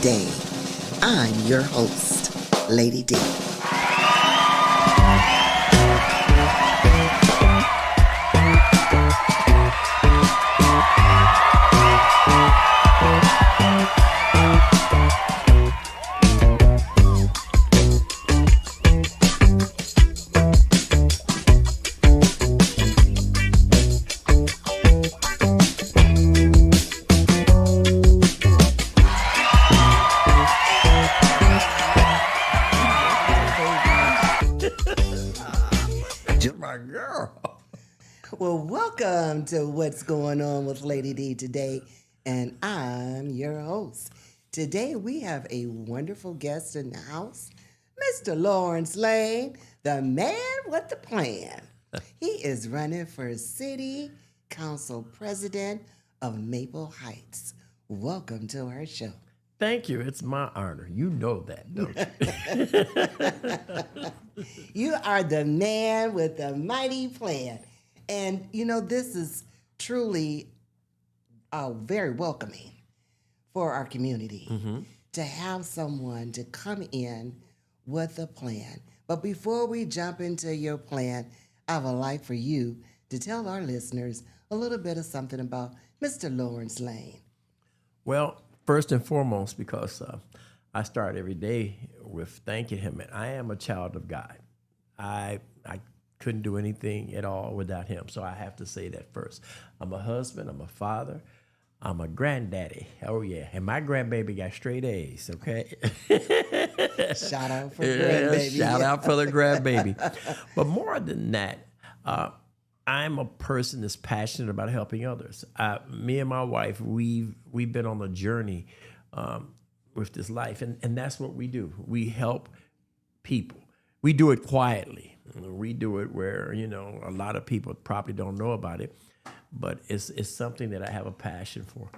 Today. I'm your host, Lady D. My girl. Well, welcome to What's Going On with Lady D today, and I'm your host. Today we have a wonderful guest in the house, Mr. Lawrence Lane, the man with the plan. He is running for City Council President of Maple Heights. Welcome to our show. Thank you. It's my honor. You know that, don't you? You are the man with the mighty plan. And, you know, this is truly very welcoming for our community to have someone to come in with a plan. But before we jump into your plan, I would like for you to tell our listeners a little bit of something about Mr. Lawrence Lane. Well, first and foremost, because I start every day with thanking him, and I am a child of God. I couldn't do anything at all without him, so I have to say that first. I'm a husband, I'm a father, I'm a granddaddy. Oh, yeah, and my grandbaby got straight A's, okay? Shout out for grandbaby. Shout out for the grandbaby. But more than that, I'm a person that's passionate about helping others. Me and my wife, we've been on a journey with this life, and that's what we do. We help people. We do it quietly. We do it where, you know, a lot of people probably don't know about it, but it's something that I have a passion for.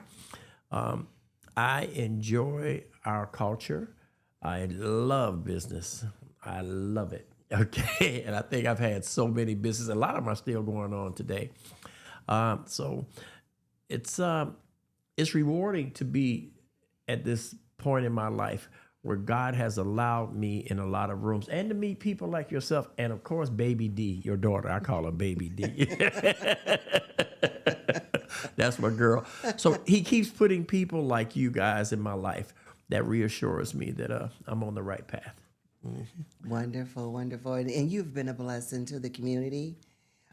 I enjoy our culture. I love business. I love it. Okay, and I think I've had so many businesses. A lot of them are still going on today. So it's rewarding to be at this point in my life where God has allowed me in a lot of rooms and to meet people like yourself, and of course, Baby D, your daughter. I call her Baby D. That's my girl. So he keeps putting people like you guys in my life that reassures me that I'm on the right path. Mm-hmm. Wonderful, wonderful. And you've been a blessing to the community.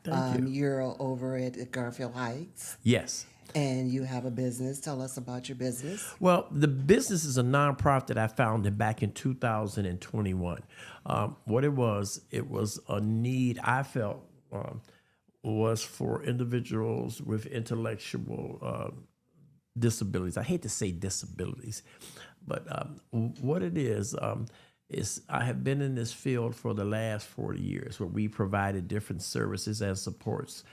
Thank you. You're over at Garfield Heights. Yes. And you have a business. Tell us about your business. Well, the business is a nonprofit that I founded back in 2021. What it was a need I felt was for individuals with intellectual disabilities. I hate to say disabilities, but what it is I have been in this field for the last 40 years where we provided different services and supports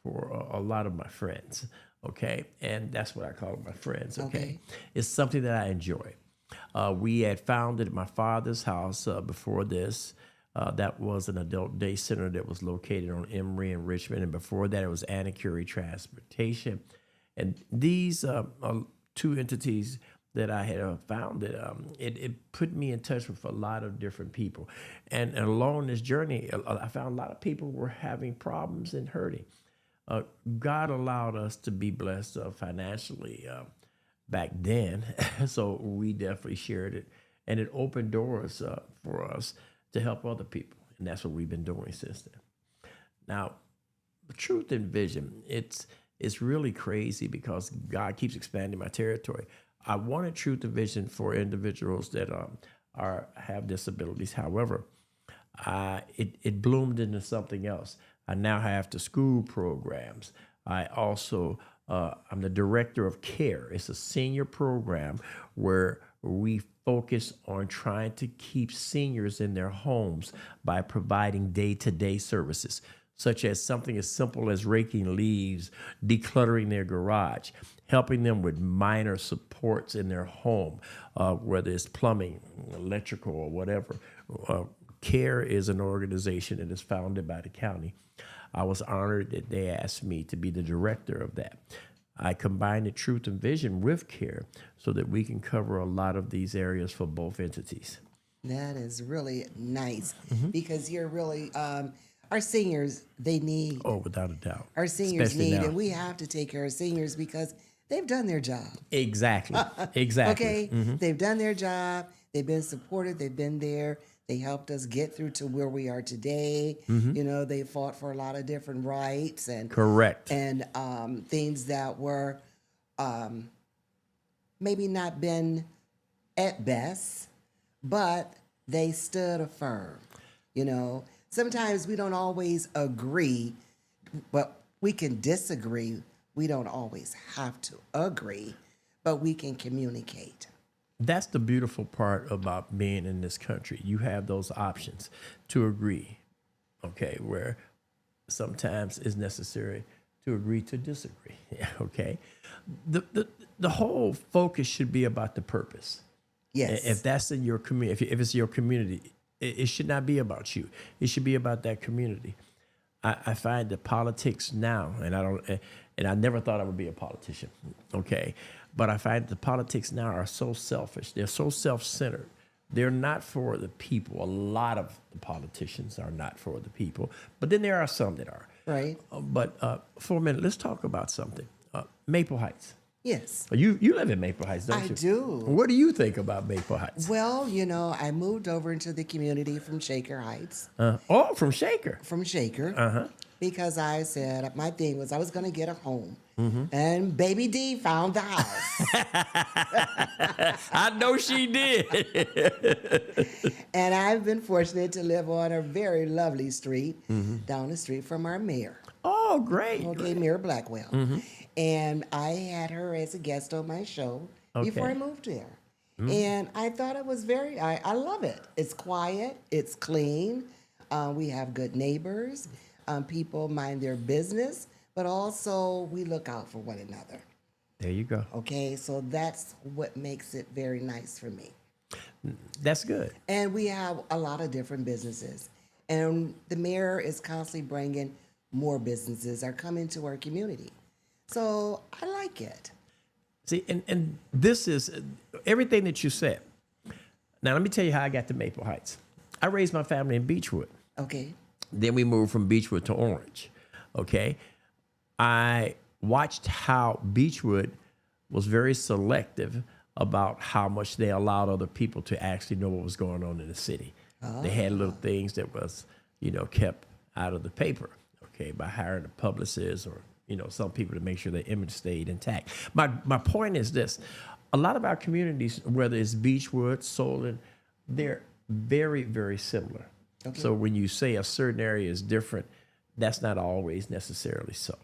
for a lot of my friends. Okay, and that's what I call my friends. Okay, it's something that I enjoy. We had founded at my father's house before this. That was an adult day center that was located on Emory in Richmond, and before that, it was Anna Curie Transportation. And these two entities that I had founded, it put me in touch with a lot of different people, and along this journey, I found a lot of people were having problems and hurting. God allowed us to be blessed financially back then, so we definitely shared it, and it opened doors for us to help other people, and that's what we've been doing since then. Now, Truth and Vision, it's really crazy because God keeps expanding my territory. I wanted Truth and Vision for individuals that have disabilities. However, it bloomed into something else. I now have after-school programs. I also, I'm the director of CARE. It's a senior program where we focus on trying to keep seniors in their homes by providing day-to-day services, such as something as simple as raking leaves, decluttering their garage, helping them with minor supports in their home, whether it's plumbing, electrical, or whatever. CARE is an organization that is founded by the county. I was honored that they asked me to be the director of that. I combined the Truth and Vision with CARE so that we can cover a lot of these areas for both entities. That is really nice Mm-hmm. because you're really, our seniors, they need, Oh, without a doubt. our seniors Especially need, now. and we have to take care of seniors because they've done their job. Exactly. Exactly. Okay? They've done their job. They've been supported. They've been there. They helped us get through to where we are today. You know, they fought for a lot of different rights and Correct. and things that were maybe not been at best, but they stood firm. You know, sometimes we don't always agree, but we can disagree. We don't always have to agree, but we can communicate. That's the beautiful part about being in this country. You have those options to agree, okay, where sometimes it's necessary to agree to disagree, okay? The whole focus should be about the purpose. Yes. If that's in your community, if it's your community, it should not be about you. It should be about that community. I find that politics now, and I never thought I would be a politician, okay? But I find the politics now are so selfish. They're so self-centered. They're not for the people. A lot of the politicians are not for the people, but then there are some that are. Right. But for a minute, let's talk about something. Maple Heights. Yes. You live in Maple Heights, don't I you? do. What do you think about Maple Heights? Well, you know, I moved over into the community from Shaker Heights, From Shaker. from Shaker, because I said my thing was I was going to get a home. Mm-hmm. And Baby D found the house. I know she did. And I've been fortunate to live on a very lovely street Mm-hmm. down the street from our mayor. Oh, great. Okay, Mayor Blackwell. Mm-hmm. And I had her as a guest on my show before I Okay. moved there. And I thought it was I love it. It's quiet, it's clean. We have good neighbors. People mind their business, but also we look out for one another. There you go. Okay, so that's what makes it very nice for me. That's good. And we have a lot of different businesses. And the mayor is constantly bringing more businesses are coming to our community. So I like it. See, and this is everything that you said. Now, let me tell you how I got to Maple Heights. I raised my family in Beechwood. Okay. Then we moved from Beechwood to Orange. Okay. I watched how Beechwood was very selective about how much they allowed other people to actually know what was going on in the city. They had little things that was, kept out of the paper, okay, by hiring a publicist or, some people to make sure their image stayed intact. My point is this. A lot of our communities, whether it's Beechwood, Solon, they're very, very similar. Okay. So when you say a certain area is different, that's not always necessarily so.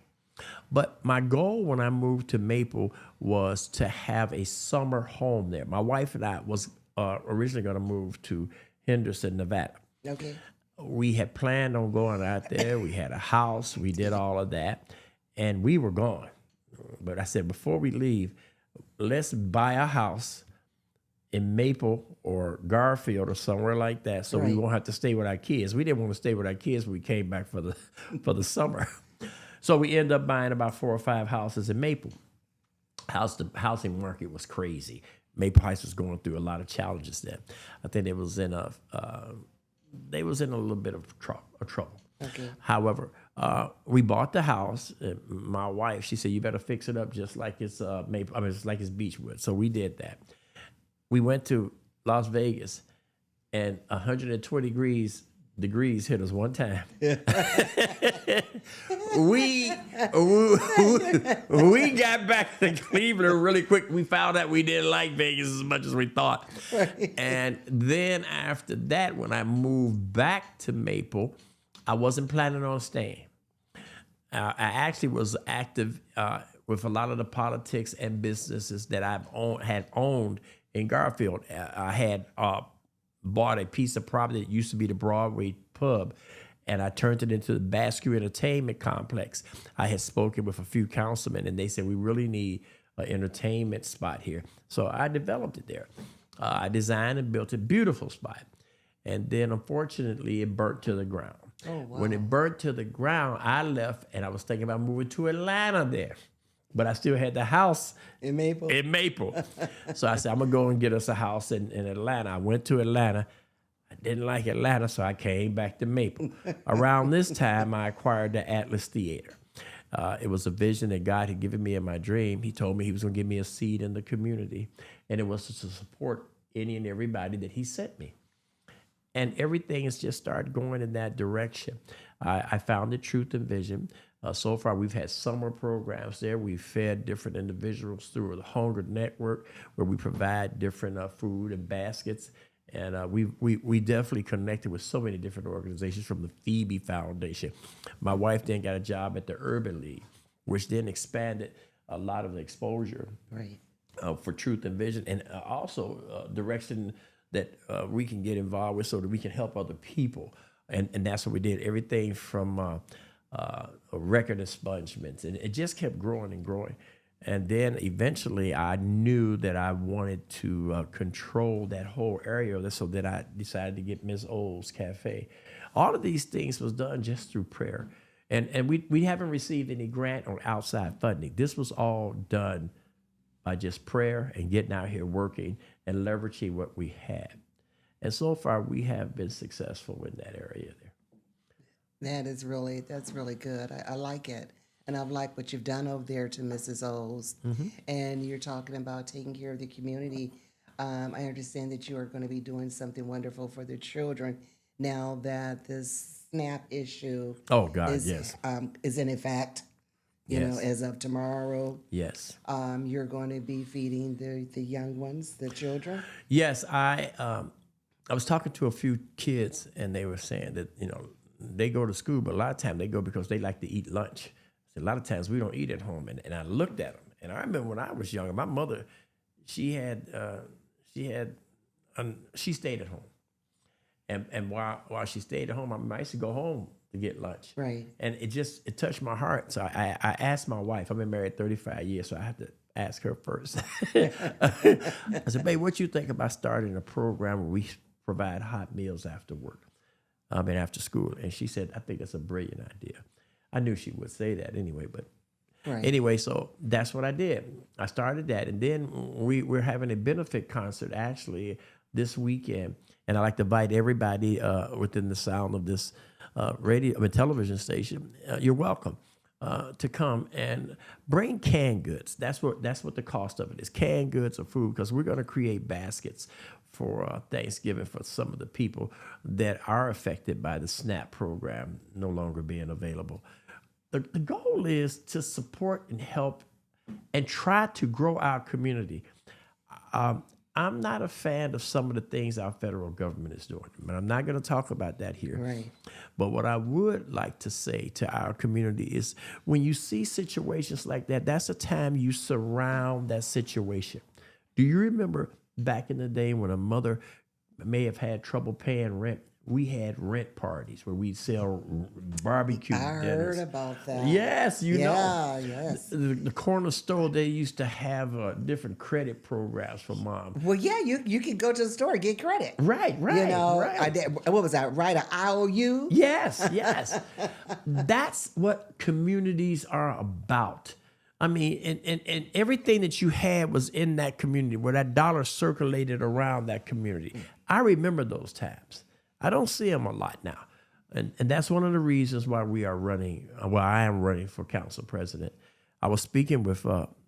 But my goal when I moved to Maple was to have a summer home there. My wife and I was originally going to move to Henderson, Nevada. Okay. We had planned on going out there. We had a house. We did all of that. And we were gone. But I said, before we leave, let's buy a house in Maple or Garfield or somewhere like that, so we Right. won't have to stay with our kids. We didn't want to stay with our kids when we came back for the summer. So we ended up buying about 4 or 5 houses in Maple. The housing market was crazy. Maple Heights was going through a lot of challenges then. I think they was in a little bit of trouble. Okay. However, we bought the house. And my wife, she said, "You better fix it up just like it's Maple. Just like it's Beechwood." So we did that. We went to Las Vegas, and 120 degrees hit us one time. we got back to Cleveland really quick. We found out we didn't like Vegas as much as we thought. Right. And then after that, when I moved back to Maple, I wasn't planning on staying. I actually was active with a lot of the politics and businesses that had owned in Garfield. I had bought a piece of property that used to be the Broadway pub, and I turned it into the Basque Entertainment Complex. I had spoken with a few councilmen, and they said, we really need an entertainment spot here. So I developed it there. I designed and built a beautiful spot. And then, unfortunately, it burnt to the ground. Oh, wow. When it burnt to the ground, I left, and I was thinking about moving to Atlanta there. but I still had the house In Maple? in Maple. So I said, I'm going to go and get us a house in Atlanta. I went to Atlanta. I didn't like Atlanta, so I came back to Maple. Around this time, I acquired the Atlas Theater. It was a vision that God had given me in my dream. He told me he was going to give me a seed in the community, and it was to support any and everybody that he sent me. And everything has just started going in that direction. I founded Truth and Vision. So far, we've had summer programs there. We've fed different individuals through the Hunger Network, where we provide different food and baskets. And we definitely connected with so many different organizations, from the Phoebe Foundation. My wife then got a job at the Urban League, which then expanded a lot of the exposure Right. for Truth and Vision, and also direction that we can get involved with so that we can help other people. And that's what we did. Everything from record expungements, and it just kept growing and growing. And then eventually I knew that I wanted to control that whole area, so that I decided to get Miss O's Cafe. All of these things was done just through prayer. And we haven't received any grant or outside funding. This was all done by just prayer and getting out here working and leveraging what we had. And so far, we have been successful in that area there. That's really good. I like it. And I've liked what you've done over there to Mrs. O's. And you're talking about taking care of the community. I understand that you are going to be doing something wonderful for the children now that this SNAP issue Oh, God, is, yes. is in effect. You know, Yes. as of tomorrow, Yes. you're going to be feeding the young ones, the children. Yes, I was talking to a few kids, and they were saying that, they go to school, but a lot of times they go because they like to eat lunch. So a lot of times we don't eat at home. And I looked at them, and I remember when I was younger, my mother, she stayed at home. And while she stayed at home, I used to go home to get lunch. Right. And it touched my heart. So I asked my wife, I've been married 35 years, so I have to ask her first. I said, babe, what you think about starting a program where we provide hot meals after work? After school. And she said, I think that's a brilliant idea. I knew she would say that anyway, but Right. anyway, so that's what I did. I started that. And then we're having a benefit concert actually this weekend. And I like to invite everybody within the sound of this television station. You're welcome to come and bring canned goods. That's what the cost of it is. Canned goods or food, because we're going to create baskets for Thanksgiving for some of the people that are affected by the SNAP program no longer being available. The goal is to support and help and try to grow our community. I'm not a fan of some of the things our federal government is doing, but I'm not going to talk about that here. Right. But what I would like to say to our community is, when you see situations like that, that's a time you surround that situation. Do you remember back in the day when a mother may have had trouble paying rent? We had rent parties where we'd sell barbecue I dinners. heard about that. Yes, you know. Yeah, yes. The corner store, they used to have different credit programs for mom. Well, yeah, you can go to the store and get credit. Right, You know, right. what was that? Write an IOU? Yes. That's what communities are about. I mean, and everything that you had was in that community, where that dollar circulated around that community. I remember those times. I don't see them a lot now. And that's one of the reasons why we are running, I am running for council president. I was speaking with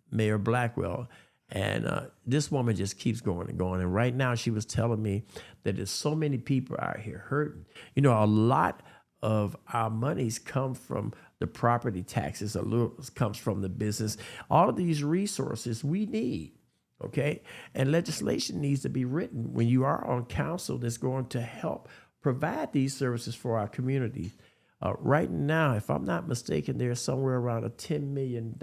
Mayor Blackwell, and this woman just keeps going and going. And right now she was telling me that there's so many people out here hurting. You know, a lot of our monies come from the property taxes, a little comes from the business. All of these resources we need. Okay, and legislation needs to be written when you are on council that's going to help provide these services for our community. Right now, if I'm not mistaken, there's somewhere around a $10 million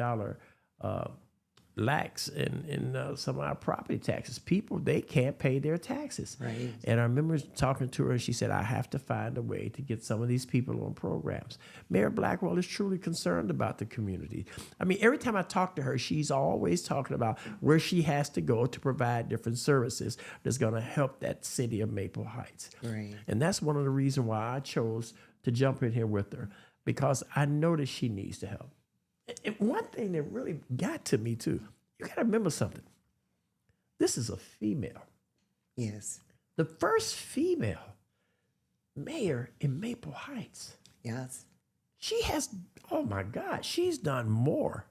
lax in some of our property taxes. People, they can't pay their taxes. Right. And I remember talking to her, and she said, I have to find a way to get some of these people on programs. Mayor Blackwell is truly concerned about the community. I mean, every time I talk to her, she's always talking about where she has to go to provide different services that's going to help that city of Maple Heights. Right. And that's one of the reasons why I chose to jump in here with her, because I know that she needs to help. And one thing that really got to me too, you got to remember something. This is a female. Yes. The first female mayor in Maple Heights. Yes. She has, oh my God, she's done more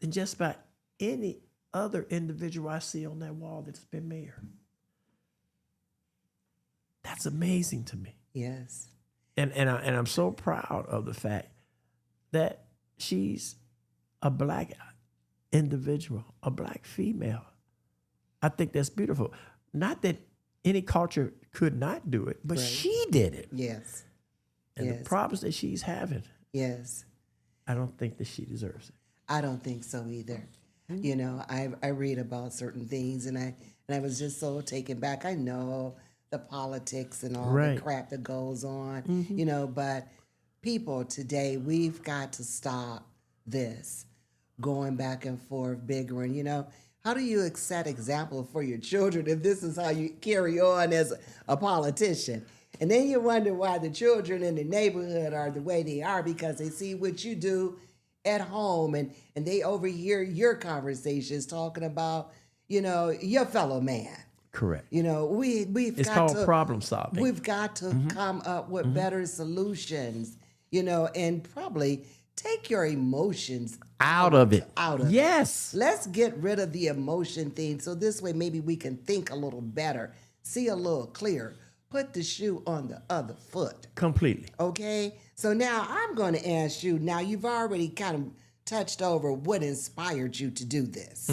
than just about any other individual I see on that wall that's been mayor. That's amazing to me. Yes. And I'm so proud of the fact that she's a black individual, a black female. I think that's beautiful. Not that any culture could not do it, but Right. she did it. Yes. And Yes. the problems that she's having, Yes. I don't think that she deserves it. I don't think so either. You know, I read about certain things and I was just so taken back. I know the politics and all Right. the crap that goes on, you know, but people today, we've got to stop this going back and forth, bickering, you know. How do you set example for your children if this is how you carry on as a politician? And then you wonder why the children in the neighborhood are the way they are because they see what you do at home and they overhear your conversations talking about, you know, your fellow man. Correct. You know, we've It's got called to problem solving. we've got to come up with better solutions, you know, and probably take your emotions Out of it. Out of it. Yes. Let's get rid of the emotion thing so this way maybe we can think a little better, see a little clearer, put the shoe on the other foot. Completely. Okay? So now I'm going to ask you, now you've already kind of touched over what inspired you to do this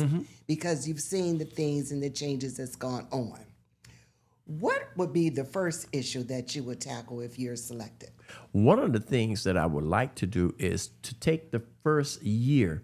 because you've seen the things and the changes that's gone on. What would be the first issue that you would tackle if you're selected? One of the things that I would like to do is to take the first year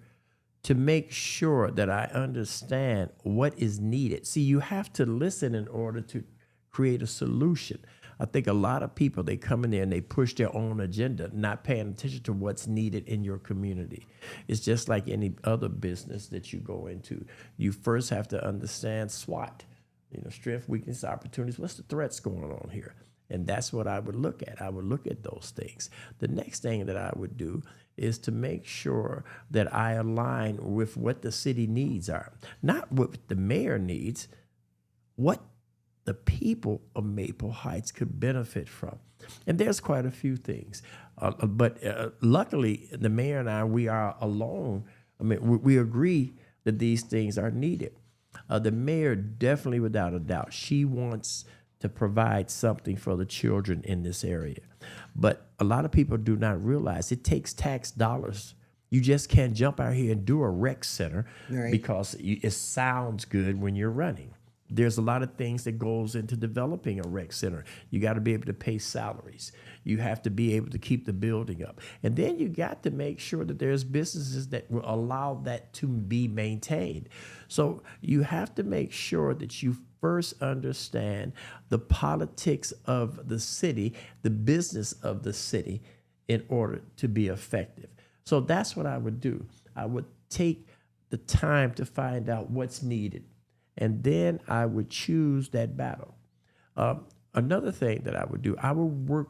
to make sure that I understand what is needed. See, you have to listen in order to create a solution. I think a lot of people, they come in there and they push their own agenda, not paying attention to what's needed in your community. It's just like any other business that you go into. You first have to understand SWOT, you know, strength, weakness, opportunities. What's the threats going on here? And that's what I would look at. I would look at those things. The next thing that I would do is to make sure that I align with what the city needs are. Not what the mayor needs, what the people of Maple Heights could benefit from. And there's quite a few things. But luckily, the mayor and I, we are alone. I mean, we agree that these things are needed. The mayor definitely, without a doubt, she wants to provide something for the children in this area. But a lot of people do not realize it takes tax dollars. You just can't jump out here and do a rec center Right. because it sounds good when you're running. There's a lot of things that goes into developing a rec center. You got to be able to pay salaries. You have to be able to keep the building up. And then you got to make sure that there's businesses that will allow that to be maintained. So you have to make sure that you first understand the politics of the city, the business of the city, in order to be effective. So that's what I would do. I would take the time to find out what's needed. And then I would choose that battle. Another thing that I would do, I would work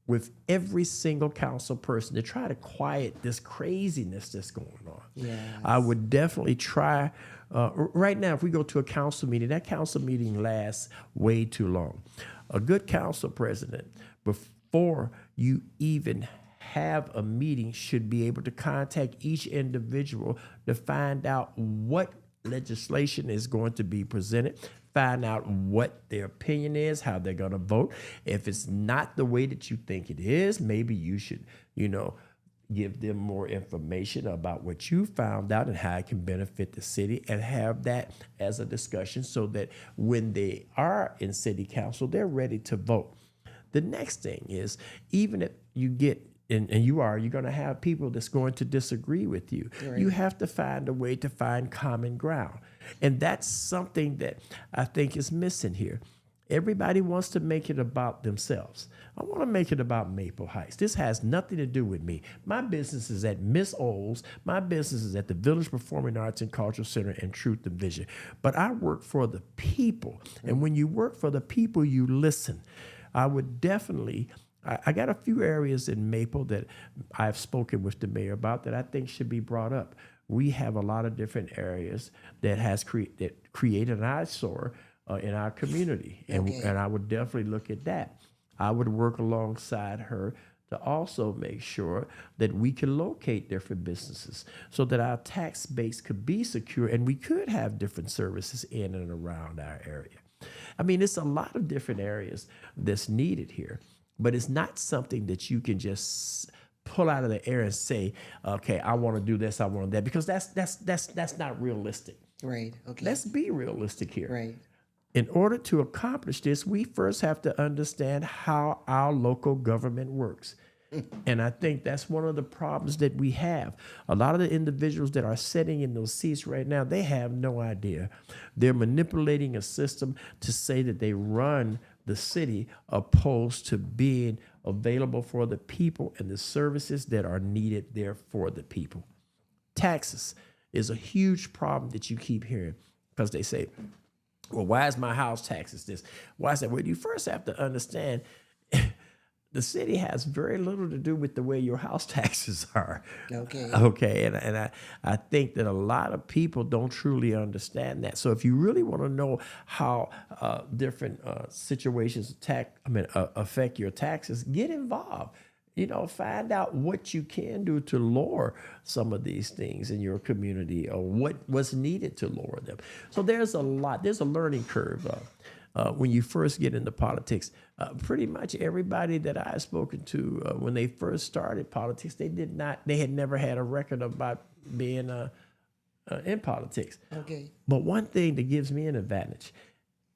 with every single council person to try to quiet this craziness that's going on. Yes. I would definitely try. Right now, if we go to a council meeting, that council meeting lasts way too long. A good council president, before you even have a meeting, should be able to contact each individual to find out what legislation is going to be presented, find out what their opinion is, how they're going to vote. If it's not the way that you think it is, maybe you should, give them more information about what you found out and how it can benefit the city, and have that as a discussion so that when they are in city council, they're ready to vote. The next thing is, even if you get and you're going to have people that's going to disagree with you. Right. You have to find a way to find common ground. And that's something that I think is missing here. Everybody wants to make it about themselves. I want to make it about Maple Heights. This has nothing to do with me. My business is at Miss Olds. My business is at the Village Performing Arts and Cultural Center and Truth and Vision. But I work for the people. And when you work for the people, you listen. I would definitely I got a few areas in Maple that I've spoken with the mayor about that I think should be brought up. We have a lot of different areas that that created an eyesore in our community, and Okay. and I would definitely look at that. I would work alongside her to also make sure that we can locate different businesses so that our tax base could be secure and we could have different services in and around our area. I mean, it's a lot of different areas that's needed here, but it's not something that you can just pull out of the air and say, okay, I want to do this, I want that, because that's not realistic. Right. Okay. Let's be realistic here. right. In order to accomplish this, we first have to understand how our local government works. And I think that's one of the problems that we have. A lot of the individuals that are sitting in those seats right now, they have no idea. They're manipulating a system to say that they run the city opposed to being available for the people and the services that are needed there for the people. Taxes is a huge problem that you keep hearing because they say, well, why is my house taxes this? Why is that? Well, you first have to understand the city has very little to do with the way your house taxes are. Okay. Okay. And I think that a lot of people don't truly understand that. So if you really want to know how different situations affect your taxes, get involved. Find out what you can do to lower some of these things in your community or what's needed to lower them. So there's a learning curve when you first get into politics. Pretty much everybody that I've spoken to when they first started politics, they had never had a record about being in politics. Okay. But one thing that gives me an advantage,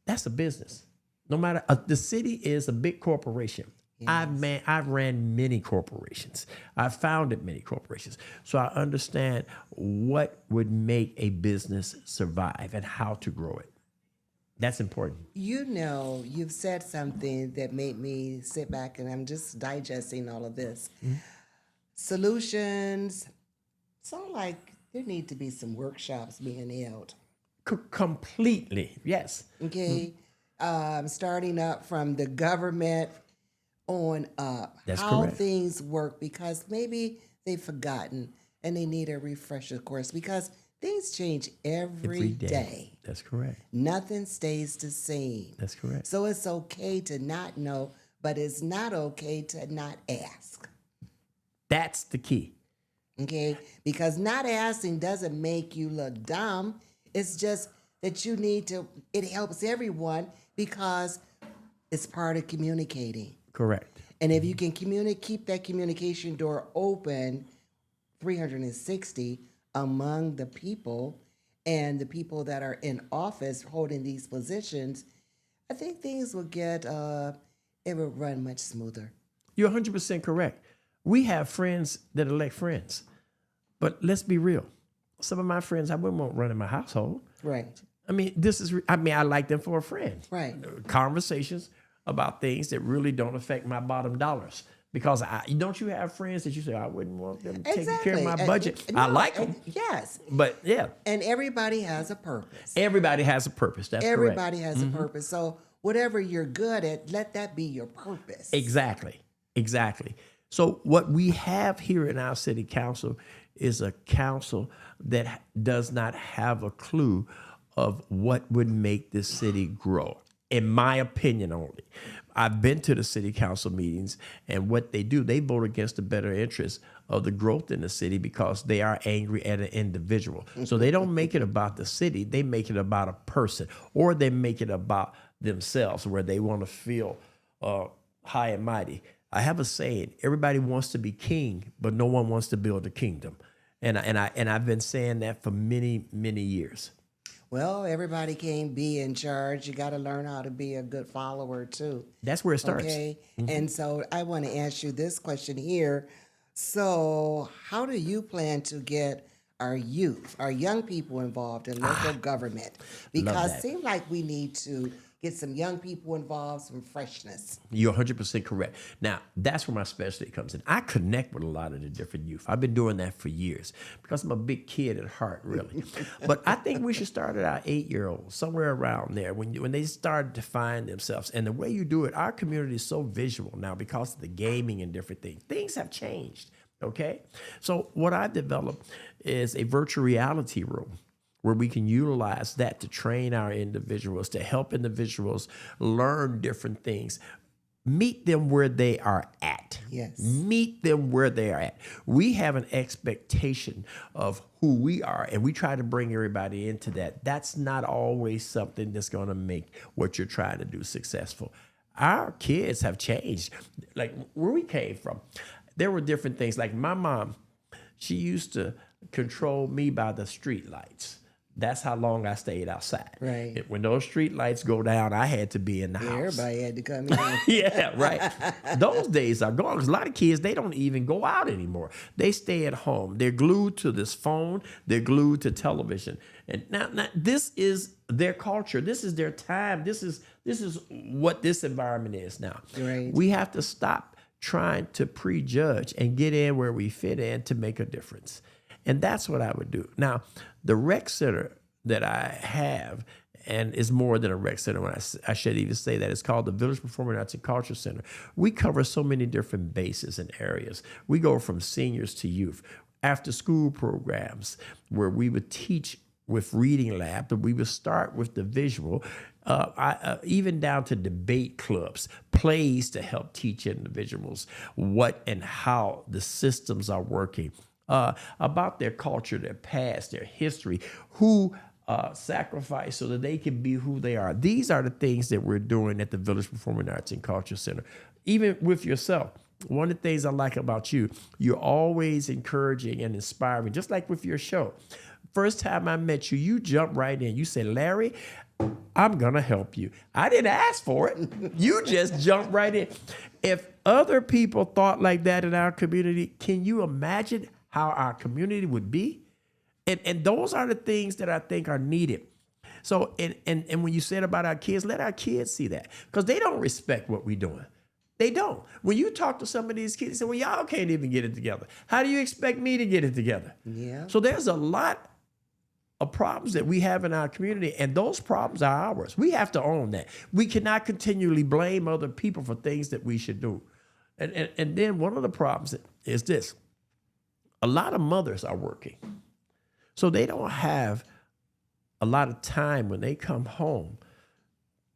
that's a business. No matter, the city is a big corporation. Yes. I've ran many corporations. I've founded many corporations. So I understand what would make a business survive and how to grow it. That's important. You've said something that made me sit back and I'm just digesting all of this. Solutions. So like there need to be some workshops being held. Completely, yes. Okay. Starting up from the government on up. That's how correct. things work because maybe they've forgotten and they need a refresher course because things change every day. That's correct. Nothing stays the same. That's correct. So it's okay to not know, but it's not okay to not ask. That's the key. Okay? Because not asking doesn't make you look dumb. It's just that it helps everyone because it's part of communicating. Correct. And if you can keep that communication door open 360 among the people and the people that are in office holding these positions, I think things will it will run much smoother. You're 100% correct. We have friends that elect friends. But let's be real. Some of my friends, I wouldn't want running my household. Right. I mean, I like them for a friend. Right. Conversations about things that really don't affect my bottom dollars. Because don't you have friends that you say, I wouldn't want them taking care of my budget? I like them. Yes. But yeah. And everybody has a purpose. Everybody has a purpose. That's correct. Everybody has a purpose. So whatever you're good at, let that be your purpose. Exactly. So what we have here in our city council is a council that does not have a clue of what would make this city grow, in my opinion only. I've been to the city council meetings, and what they do, they vote against the better interest of the growth in the city because they are angry at an individual. So they don't make it about the city, they make it about a person, or they make it about themselves where they want to feel high and mighty. I have a saying, everybody wants to be king, but no one wants to build a kingdom. And I've been saying that for many, many years. Well, everybody can't be in charge. You got to learn how to be a good follower too. That's where it starts. Okay. And so I want to ask you this question here. So how do you plan to get our youth, our young people involved in local government? Because it seems like we need to get some young people involved, some freshness. You're 100% correct. Now, that's where my specialty comes in. I connect with a lot of the different youth. I've been doing that for years because I'm a big kid at heart, really. But I think we should start at our 8-year-olds, somewhere around there, when they start to find themselves. And the way you do it, our community is so visual now because of the gaming and different things. Things have changed, okay? So what I developed is a virtual reality room where we can utilize that to train our individuals, to help individuals learn different things. Meet them where they are at. Yes. Meet them where they are at. We have an expectation of who we are, and we try to bring everybody into that. That's not always something that's going to make what you're trying to do successful. Our kids have changed. Like where we came from, there were different things. Like my mom, she used to control me by the street lights. That's how long I stayed outside. Right. When those street lights go down, I had to be in the house. Everybody had to come in. Yeah, right. Those days are gone because a lot of kids, they don't even go out anymore. They stay at home. They're glued to this phone. They're glued to television. And now this is their culture. This is their time. This is what this environment is now. Right. We have to stop trying to prejudge and get in where we fit in to make a difference. And that's what I would do. Now, the rec center that I have, and is more than a rec center, when I should even say that, it's called the Village Performing Arts and Culture Center. We cover so many different bases and areas. We go from seniors to youth, after school programs where we would teach with reading lab, but we would start with the visual, even down to debate clubs, plays to help teach individuals what and how the systems are working. About their culture, their past, their history, who sacrificed so that they can be who they are. These are the things that we're doing at the Village Performing Arts and Culture Center. Even with yourself, one of the things I like about you, you're always encouraging and inspiring, just like with your show. First time I met you, you jumped right in. You said, Larry, I'm going to help you. I didn't ask for it. You just jumped right in. If other people thought like that in our community, can you imagine how our community would be? And those are the things that I think are needed. So, and when you said about our kids, let our kids see that, because they don't respect what we're doing. They don't. When you talk to some of these kids, they say, well, y'all can't even get it together. How do you expect me to get it together? Yeah. So there's a lot of problems that we have in our community, and those problems are ours. We have to own that. We cannot continually blame other people for things that we should do. And then one of the problems is this. A lot of mothers are working, so they don't have a lot of time when they come home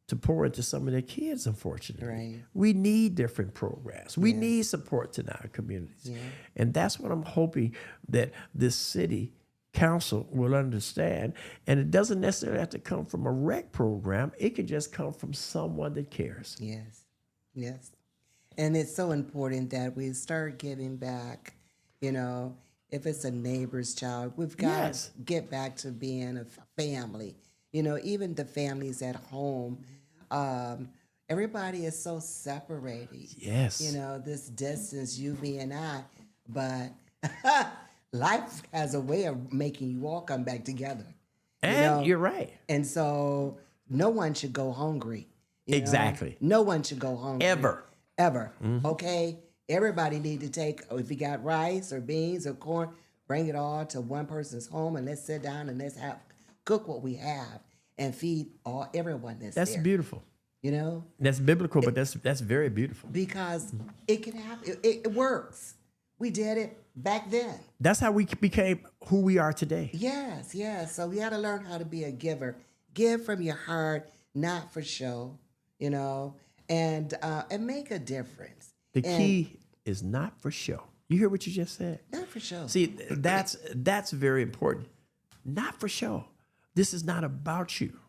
to pour into some of their kids, unfortunately. Right. We need different programs. We need support in our communities. Yeah. And that's what I'm hoping that this city council will understand. And it doesn't necessarily have to come from a rec program. It can just come from someone that cares. Yes. Yes. And it's so important that we start giving back. You know, if it's a neighbor's child, we've got to get back to being a family. You know, even the families at home, everybody is so separated. Yes. You know, this distance, you, me, and I. But life has a way of making you all come back together. And you're right. And so no one should go hungry. Exactly. No one should go hungry. Ever. Mm-hmm. Okay? Everybody need to take, if you got rice or beans or corn, bring it all to one person's home and let's sit down and let's cook what we have and feed everyone that's there. That's beautiful. You know? That's biblical, but that's very beautiful. Because it can happen. It works. We did it back then. That's how we became who we are today. Yes, yes. So we got to learn how to be a giver. Give from your heart, not for show, you know, and make a difference. The key is not for show. You hear what you just said? Not for show. See, that's very important. Not for show. This is not about you.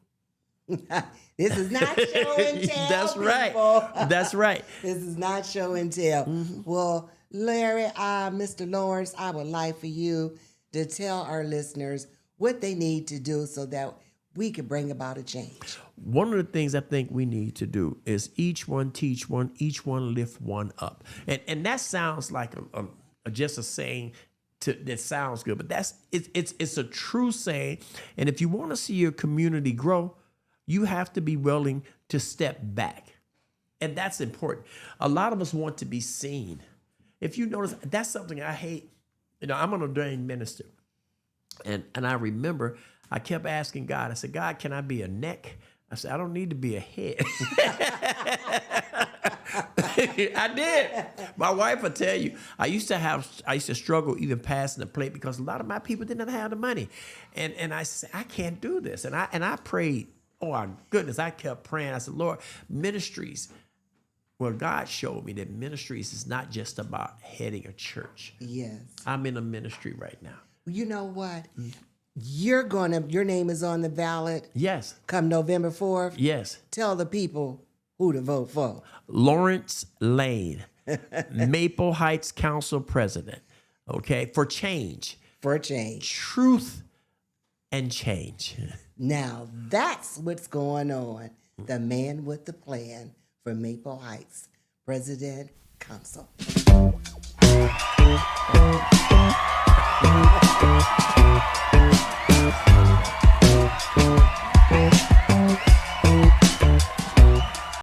This is not show and tell. That's people. right. That's right. This is not show and tell. Mm-hmm. Well, Larry, Mr. Lawrence, I would like for you to tell our listeners what they need to do so that we can bring about a change. One of the things I think we need to do is each one teach one, each one lift one up. And that sounds like just a saying that sounds good, but it's a true saying. And if you want to see your community grow, You have to be willing to step back. And that's important. A lot of us want to be seen. If you notice, that's something I hate. You know, I'm an ordained minister. And I remember I kept asking God, I said, God, can I be a neck? I said, I don't need to be a head. I did. My wife will tell you, I used to struggle even passing the plate because a lot of my people didn't have the money. And I said, I can't do this. And I prayed, oh my goodness, I kept praying. I said, Lord, ministries. Well, God showed me that ministries is not just about heading a church. Yes. I'm in a ministry right now. You know what? Your name is on the ballot. Yes. Come November 4th. Yes. Tell the people who to vote for. Lawrence Lane, Maple Heights Council President. Okay. For change. For change. Truth and change. Now, that's what's going on. The man with the plan for Maple Heights President Council.